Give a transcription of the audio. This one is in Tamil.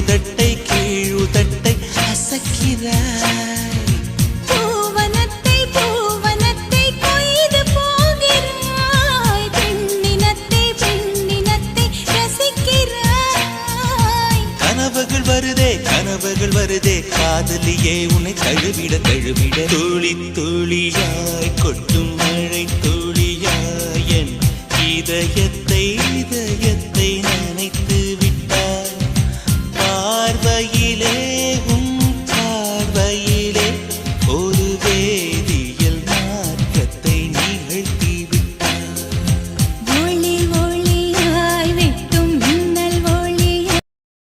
மேலுதட்டை கீழுதட்டை அசக்கிறாய். கனவுகள் வருதே காதலியே உன்னை தழுவிட தழுவிட துளி துளியாய் கொட்டும் மழை துளியாய் என் இதயத்தை